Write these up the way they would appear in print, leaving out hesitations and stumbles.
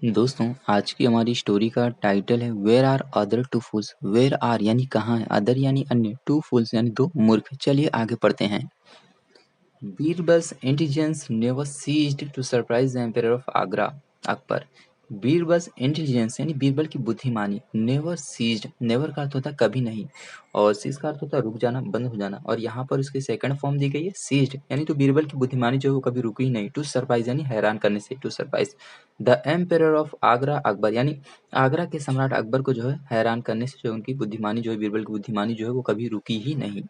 दोस्तों आज की हमारी स्टोरी का टाइटल है where are other two fools. Where are यानी कहाँ है, अदर यानी अन्य, टू फूल्स यानी दो मूर्ख। चलिए आगे पढ़ते हैं। Birbal's intelligence never ceased to surprise the empire of Agra. Akbar. Birbal's intelligence यानी बीरबल की बुद्धिमानी नेवर सीज्ड, नेवर का अर्थ होता है कभी नहीं, और सीज का अर्थ होता है रुक जाना, बंद हो जाना, और यहाँ पर उसकी सेकंड फॉर्म दी गई है सीज्ड, यानी तो बीरबल की बुद्धिमानी जो है वो कभी रुकी ही नहीं। टू सरप्राइज यानी हैरान करने से, to surprise the empire of Agra, Akbar यानी आगरा के सम्राट अकबर को जो है हैरान करने से जो उनकी बुद्धिमानी जो है, बीरबल की बुद्धिमानी जो है वो कभी रुकी ही नहीं।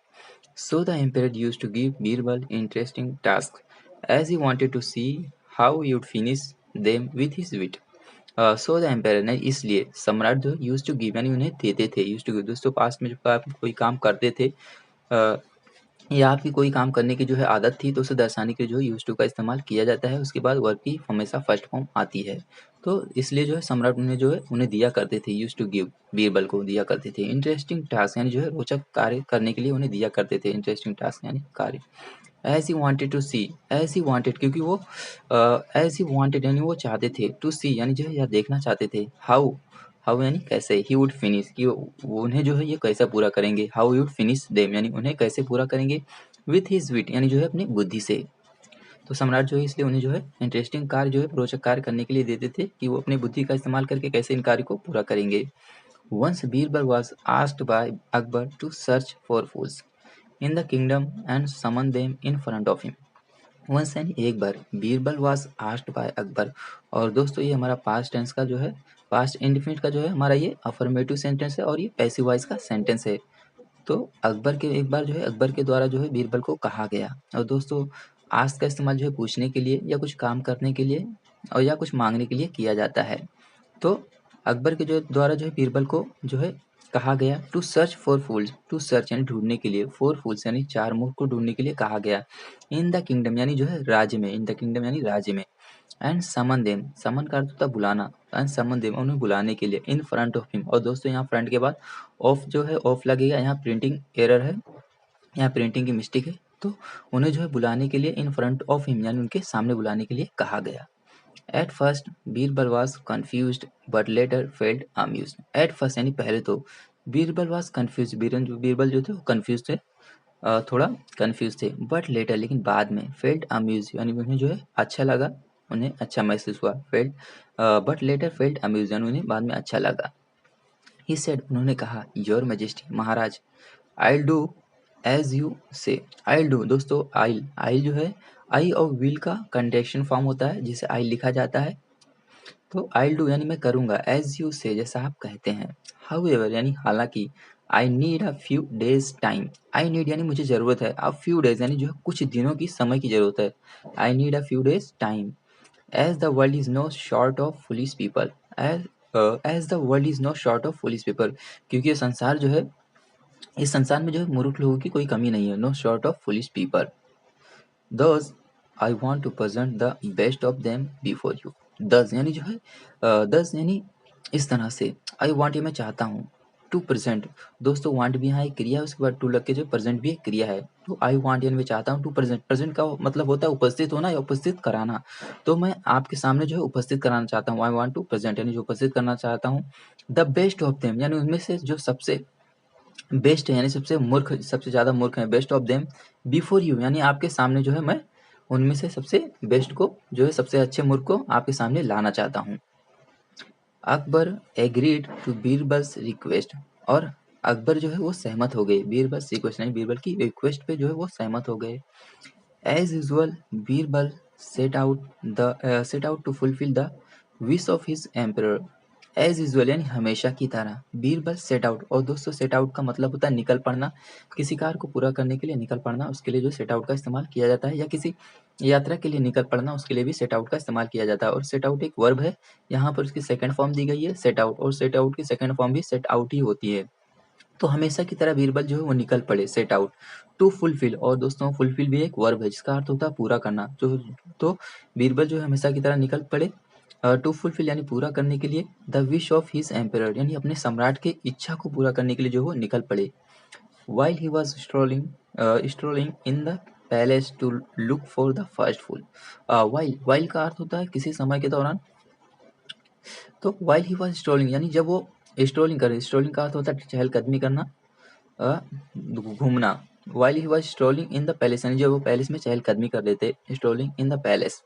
So the emperor used to give Birbal interesting tasks, as he wanted to see how he would finish them with his wit. So the emperor ने इसलिए सम्राट जो यूज टू गिव यानी उन्हें देते थे, यूज टू गिव दोस्तों past में जब आप कोई काम करते थे या आपकी कोई काम करने की जो है आदत थी तो उसे दर्शाने के लिए जो है यूज टू का इस्तेमाल किया जाता है। उसके बाद वर्ब की हमेशा फर्स्ट फॉर्म आती है, तो इसलिए जो है सम्राट उन्हें जो है उन्हें दिया करते थे, यूज टू गिव बीरबल को दिया करते थे इंटरेस्टिंग टास्क यानी जो है रोचक कार्य करने के लिए उन्हें दिया करते थे, इंटरेस्टिंग टास्क यानी कार्य। As he wanted to see, as he wanted क्योंकि वो एज ही वांटेड यानी वो चाहते थे, टू सी यानी जो है यह देखना चाहते थे, हाउ, हाउ यानी कैसे, ही वुड फिनिश कि वो उन्हें जो है ये कैसे पूरा करेंगे, how he would finish them यानी उन्हें कैसे पूरा करेंगे, विथ हिज विट यानी जो है अपनी बुद्धि से। तो सम्राट जो है इसलिए उन्हें जो है इंटरेस्टिंग कार्य जो है रोचक कार्य करने के लिए देते थे कि वो अपनी बुद्धि का इस्तेमाल करके कैसे इन कार्य को पूरा करेंगे। Once Birbal was asked by Akbar to search for fools in the kingdom and summon them in front of him. Once यानी एक बार, Birbal was asked by Akbar, और दोस्तों ये हमारा पास्ट टेंस का जो है, पास्ट इंडिफिनिट का जो है हमारा ये अफर्मेटिव सेंटेंस है और ये पैसिव वॉइस का सेंटेंस है। तो अकबर के एक बार जो है अकबर के द्वारा जो है बीरबल को कहा गया, और दोस्तों आस्क का इस्तेमाल जो है पूछने के लिए या कुछ काम करने के लिए और या कुछ मांगने के लिए किया जाता है। तो अकबर के जो द्वारा जो है बीरबल को जो है कहा गया to search for fools, to search यानी ढूंढने के लिए, फॉर फूल्स यानी चार मूर्ख को ढूंढने के लिए कहा गया, इन द किंगडम यानी जो है राज्य में, इन द किंगडम यानी राज्य में, एंड समन देम, समन का अर्थ होता है बुलाना, एंड समन देम उन्हें बुलाने के लिए, इन फ्रंट ऑफ हिम, और दोस्तों यहाँ फ्रंट के बाद ऑफ जो है ऑफ लगेगा, यहाँ प्रिंटिंग एरर है, यहाँ प्रिंटिंग की मिस्टेक है, तो उन्हें जो है बुलाने के लिए इन फ्रंट ऑफ हिम यानी उनके सामने बुलाने के लिए कहा गया। At first Birbal was confused but later felt amused. At first यानी पहले तो बीरबल was confused, बीरबल जो थे वो confused थे, थोड़ा confused थे, बट लेटर लेकिन बाद में फेल्ट amused यानी उन्हें जो है अच्छा लगा, उन्हें अच्छा महसूस हुआ, felt but later felt amused यानी उन्हें बाद में अच्छा लगा। ही सेड उन्होंने कहा your majesty Maharaj, I'll do as you say। I'll do दोस्तों आइल जो है आई और विल का कंडक्शन फॉर्म होता है जिसे आई लिखा जाता है, तो I'll do यानी मैं करूँगा, as you say जैसा आप कहते हैं, however यानी हालांकि, I need a few days time। I need यानी मुझे ज़रूरत है, a few days यानी जो है कुछ दिनों की समय की ज़रूरत है, I need a few days time, as the world is no short of foolish people। as the world is no short of foolish people क्योंकि ये संसार जो है, इस संसार में जो है मूर्ख लोगों की कोई कमी नहीं है, no short of foolish people। Thus I want to present the best of them before you। Thus यानी जो है thus यानी इस तरह से, I want ये मैं चाहता हूँ, to present दोस्तों want भी यहाँ एक क्रिया है, उसके बाद to लग के जो present भी एक क्रिया है, तो I want यानी मैं चाहता हूँ, to present, present का मतलब होता है उपस्थित होना या उपस्थित कराना, तो मैं आपके सामने जो है उपस्थित कराना चाहता हूँ, I want to present यानी जो उपस्थित करना चाहता हूँ, the best of them यानी उनमें से जो सबसे बेस्ट है यानी सबसे मूर्ख, सबसे ज़्यादा मूर्ख है, best of them before you यानी आपके सामने जो है मैं उनमें से सबसे बेस्ट को जो है सबसे अच्छे मूर्ख को आपके सामने लाना चाहता हूँ। Akbar agreed to Birbal's request, और अकबर जो है वो सहमत हो गए, बीरबल्स रिक्वेस्ट यानी बीरबल की रिक्वेस्ट पे जो है वो सहमत हो गए। As usual Birbal set out to fulfil the wish of his emperor. As usual यानी हमेशा की तरह बीरबल सेट आउट, और दोस्तों सेट आउट का मतलब होता है निकल पड़ना, किसी कार्य को पूरा करने के लिए निकल पड़ना, उसके लिए जो सेट आउट का इस्तेमाल किया जाता है, या किसी यात्रा के लिए निकल पड़ना उसके लिए भी सेट आउट का इस्तेमाल किया जाता है। और सेट आउट एक वर्ब है, यहाँ पर उसकी सेकंड फॉर्म दी गई है सेट आउट, और सेट आउट की सेकंड फॉर्म भी सेट आउट ही होती है। तो हमेशा की तरह बीरबल जो है वो निकल पड़े, सेट आउट टू फुलफिल, और दोस्तों फुलफिल भी एक वर्ब है जिसका अर्थ होता है पूरा करना, तो बीरबल जो है हमेशा की तरह निकल पड़े टू फुलफिल यानी पूरा करने के लिए, the wish of his emperor यानी अपने सम्राट के इच्छा को पूरा करने के लिए जो वो निकल पड़े। While he was strolling in the palace to look for the first fool. While का अर्थ होता है किसी समय के दौरान, तो वाइल ही वॉज स्ट्रोलिंग यानी जब वो स्ट्रोलिंग करे, स्ट्रोलिंग का अर्थ होता है चहलकदमी करना, घूमना। While he was strolling in the palace यानी जब वो पैलेस में चहलकदमी कर रहे थे, strolling in the palace.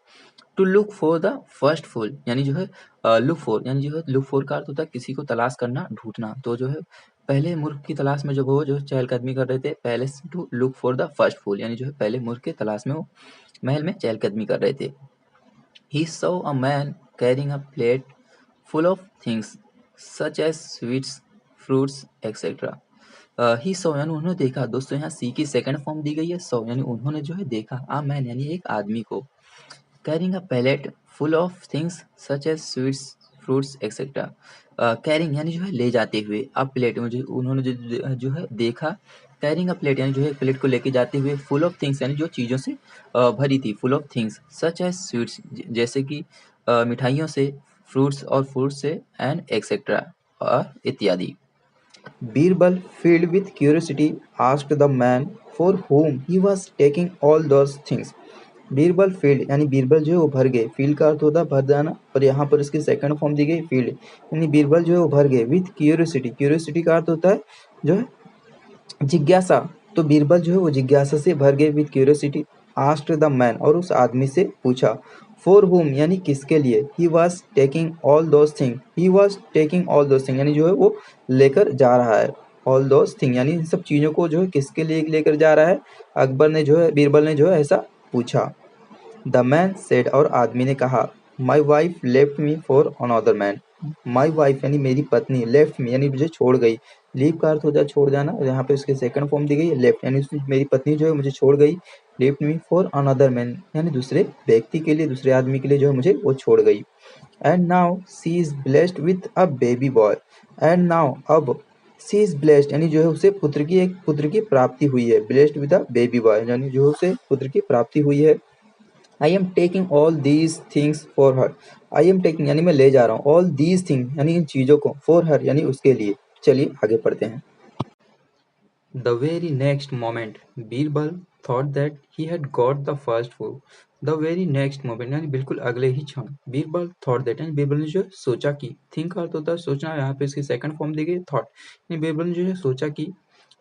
To look for the first fool यानी जो है लुक फॉर यानी जो है लुक फॉर का अर्थ होता है किसी को तलाश करना, ढूंढना। तो जो है पहले मूर्ख की तलाश में जब वो जो चहलकदमी कर रहे थे palace, to look for the first fool यानी जो है पहले मूर्ख के तलाश में वो महल में चहलकदमी कर रहे थे। He saw a man carrying a plate full of things such as sweets, fruits, etc. ही सो यानी उन्होंने देखा। दोस्तों यहाँ सी की सेकंड फॉर्म दी गई है सो यानी उन्होंने जो है देखा। आ मैन यानी एक आदमी को, carrying a pallet full of things such as sweets fruits etcetera. Carrying यानी जो है ले जाते हुए, अब प्लेट मुझे उन्होंने जो है देखा। कैरिंग अ प्लेट यानी जो है प्लेट को लेके जाते हुए, फुल ऑफ थिंग्स यानी जो चीज़ों से भरी थी, full of things such as sweets जैसे कि मिठाइयों से, फ्रूट्स और फ्रूट्स से, एंड एक्सेट्रा इत्यादि। Birbal, filled with curiosity, asked the man for whom he was taking all those things. Birbal field यानी बीरबल जो है वो भर गए। फील्ड का अर्थ होता है भर जाना और यहाँ पर इसकी सेकंड फॉर्म दी गई फील्ड यानी बीरबल जो है वो भर गए विथ क्यूरियोसिटी। क्यूरियोसिटी का अर्थ होता है जो है जिज्ञासा। तो बीरबल जो है वो जिज्ञासा से भर गए with curiosity. Asked the man और उस आदमी से पूछा। फॉर हुम यानी किसके लिए। He was taking all those thing, he was taking all those thing यानी जो है वो लेकर जा रहा है। ऑल दोज थिंग यानी इन सब चीज़ों को जो है किसके लिए लेकर जा रहा है। अकबर ने जो है बीरबल ने जो है ऐसा पूछा। द मैन सेड और आदमी ने कहा, my wife left me for another man. My wife यानी मेरी पत्नी, लेफ्ट मी यानी मुझे छोड़ गई। लीव का अर्थ होता है छोड़ जाना और यहाँ पे उसकी सेकंड फॉर्म दी गई है लेफ्ट यानी मेरी पत्नी जो है मुझे छोड़ गई। Left me for another man यानी दूसरे व्यक्ति के लिए, दूसरे आदमी के लिए जो है मुझे वो छोड़ गई। And now see is blessed with a baby boy. And now अब सी इज ब्लेस्ड यानी जो है उसे पुत्र की प्राप्ति हुई है। Blessed with a baby boy यानी जो है उसे पुत्र की प्राप्ति हुई है। I am taking all these things for her. I am taking यानी मैं ले जा रहा हूँ, ऑल दीज थिंग यानी इन चीज़ों को, फॉर हर यानी उसके लिए। चलिए आगे पढ़ते हैं। The very next moment Birbal thought that he had got the first fool. The very next moment यानी बिल्कुल अगले ही क्षण। बीरबल थॉट दैट यानी बीरबल ने जो है सोचा कि, थिंक का अर्थ होता है सोचना, यहाँ पे इसकी सेकंड फॉर्म दी गई थॉट यानी बीरबल ने जो है सोचा कि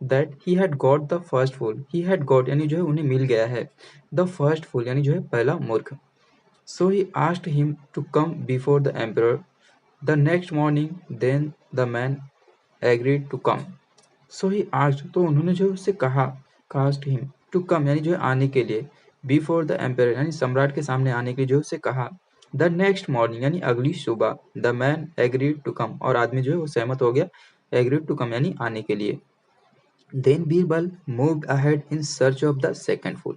that he had got the first fool. He had got यानी जो है उन्हें मिल गया है। द फर्स्ट फूल यानी जो है पहला मूर्ख। So he asked him to come before the emperor. The next morning, then the man agreed to come. So he asked, तो उन्होंने जो उससे कहा, asked him to come यानी जो है आने के लिए, before the emperor यानी सम्राट के सामने आने के लिए जो उससे कहा। The next morning यानी अगली सुबह, the man agreed to come और आदमी जो है वो सहमत हो गया, agreed to come यानी आने के लिए। Then Birbal moved ahead in search of the second fool.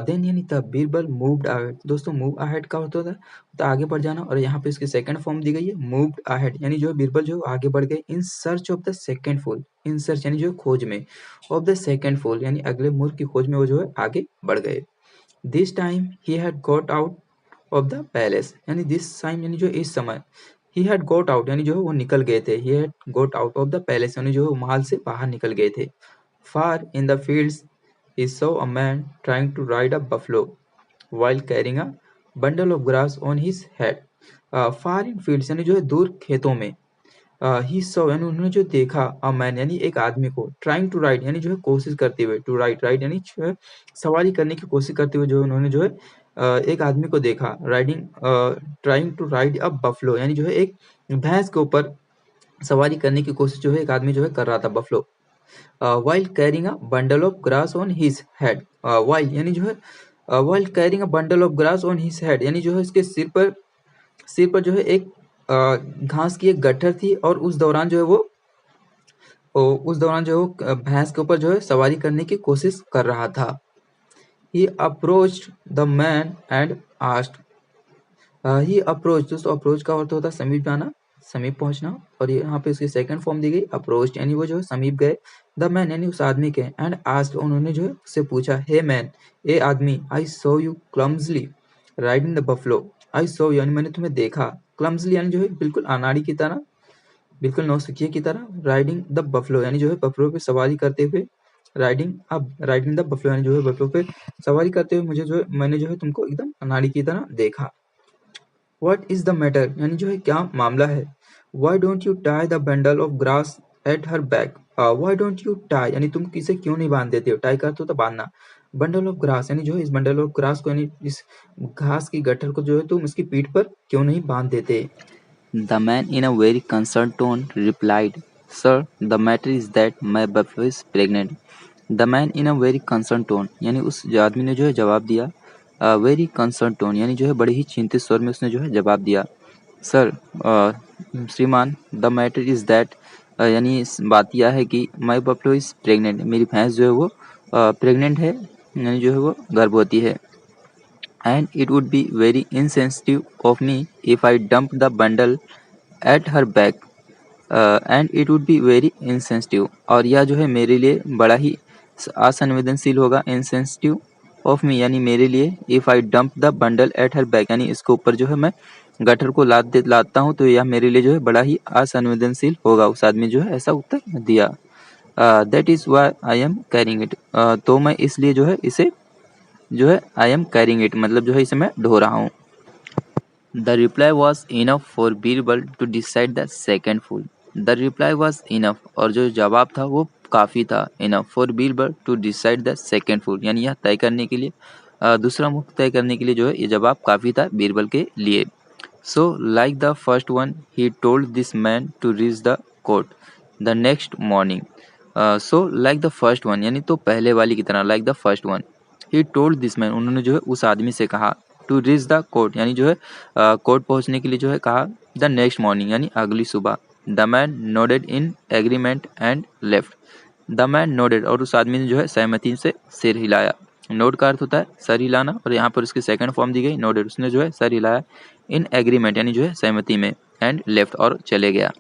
Then यानी तब बीरबल moved ahead। दोस्तों move ahead का होता है तो आगे बढ़ जाना और यहाँ पे इसकी सेकंड फॉर्म दी गई है moved ahead यानी जो बीरबल जो आगे बढ़ गए in search of the second fool। in search यानी जो खोज में, of the second fool यानी अगले मूर्ख की खोज में वो जो है आगे बढ़ गए। This time he had got out of the palace यानी this time यानी जो इस समय, he had got out यानी जो है वो निकल गए थे। he had got out of the palace यानी जो है महल से बाहर निकल गए थे। Far in the fields he saw a man trying to ride a buffalo while carrying a bundle of grass on his head. Far in fields यानी जो है दूर खेतों में। ही saw यानी उन्होंने जो देखा, a man यानी एक आदमी को, trying to ride यानी जो है कोशिश करते हुए, to ride यानी जो है सवारी करने की कोशिश करते हुए जो उन्होंने जो है एक आदमी को देखा। trying to ride a buffalo यानी जो है एक भैंस के ऊपर सवारी करने की कोशिश जो है एक आदमी जो है कर रहा था, buffalo. while carrying a bundle of grass on his head। while यानी जो है while carrying a bundle of grass on his head यानी जो है इसके सिर पर जो है एक घास की एक गट्ठर थी और उस दौरान जो है वो भैंस के ऊपर जो है सवारी करने की कोशिश कर रहा था। He approached the man and asked। He approach, दोस्तों अप्रोच का अर्थ होता है समीप जाना, समीप पहुंचना और यहाँ पे इसकी सेकंड फॉर्म दी गई अप्रोच यानी वो जो है समीप गए। द मैन यानी उस आदमी के, एंड आस्क्ड उन्होंने जो है उससे पूछा, हे मैन ए आदमी, I saw you clumsily riding the buffalo. I saw यानी मैंने तुम्हें देखा, क्लम्सली यानी जो है बिल्कुल अनाड़ी की तरह, बिल्कुल नौसिखिए की तरह, राइडिंग द बफलो यानी जो है बफलो पे सवारी करते हुए, राइडिंग द बफलो यानी जो है बफलो पे सवारी करते हुए मैंने जो है तुमको एकदम अनाड़ी की तरह देखा। What is the matter यानी जो है क्या मामला है। Why don't you tie the bundle of grass at her back. Why don't you tie यानी तुम किसे क्यों नहीं बांध देते हो, टाई का तो बांधना, बंडल ऑफ ग्रास यानी जो है इस बंडल ऑफ ग्रास को यानी इस घास की गट्ठर को जो है तुम इसकी पीठ पर क्यों नहीं बांध देते। The man in a very concerned tone replied, Sir, the matter is that my buffalo is pregnant. The man in a very concerned tone यानी उस आदमी ने जो है जवाब दिया, वेरी concerned tone यानी जो है बड़े ही चिंतित स्वर में उसने जो है जवाब दिया, सर श्रीमान, द मैटर इज़ दैट यानी बात यह है कि माई बफलो इज़ प्रेग्नेंट, मेरी भैंस जो है वो प्रेग्नेंट है यानी जो है वो गर्भवती है। And it would be very insensitive of me if I dumped the bundle at her back. And it would be very insensitive और यह जो है मेरे लिए बड़ा ही असंवेदनशील होगा, insensitive of me यानी मेरे लिए, if I dump the bundle at her back यानी इसके ऊपर जो है मैं गटर को लादता हूँ तो यह मेरे लिए जो है बड़ा ही असंवेदनशील होगा। उस आदमी जो है ऐसा उत्तर दिया। That is why I am carrying it, तो मैं इसलिए जो है इसे जो है आई एम कैरिंग इट मतलब जो है इसे मैं ढो रहा हूँ। The reply was enough for Birbal to decide the second fool. The reply was enough और जो जवाब था वो काफ़ी था, enough for Birbal to decide the second fool यानी यह तय करने के लिए, दूसरा मुख तय करने के लिए जो है ये जवाब काफ़ी था बीरबल के लिए। So like the first one he told this man to reach the court the next morning. So like the first one यानी तो पहले वाली की तरह, like the first one he told this man उन्होंने जो है उस आदमी से कहा, टू रीच द कोर्ट यानी जो है कोर्ट पहुंचने के लिए जो है कहा, द नेक्स्ट मॉर्निंग यानी अगली सुबह। The man nodded in agreement and left. The man nodded और उस आदमी ने जो है सहमति से सिर हिलाया। नोड का अर्थ होता है सर हिलाना और यहाँ पर उसकी सेकंड फॉर्म दी गई नोडेड, उसने जो है सर हिलाया, इन एग्रीमेंट यानी जो है सहमति में, एंड लेफ्ट और चले गया।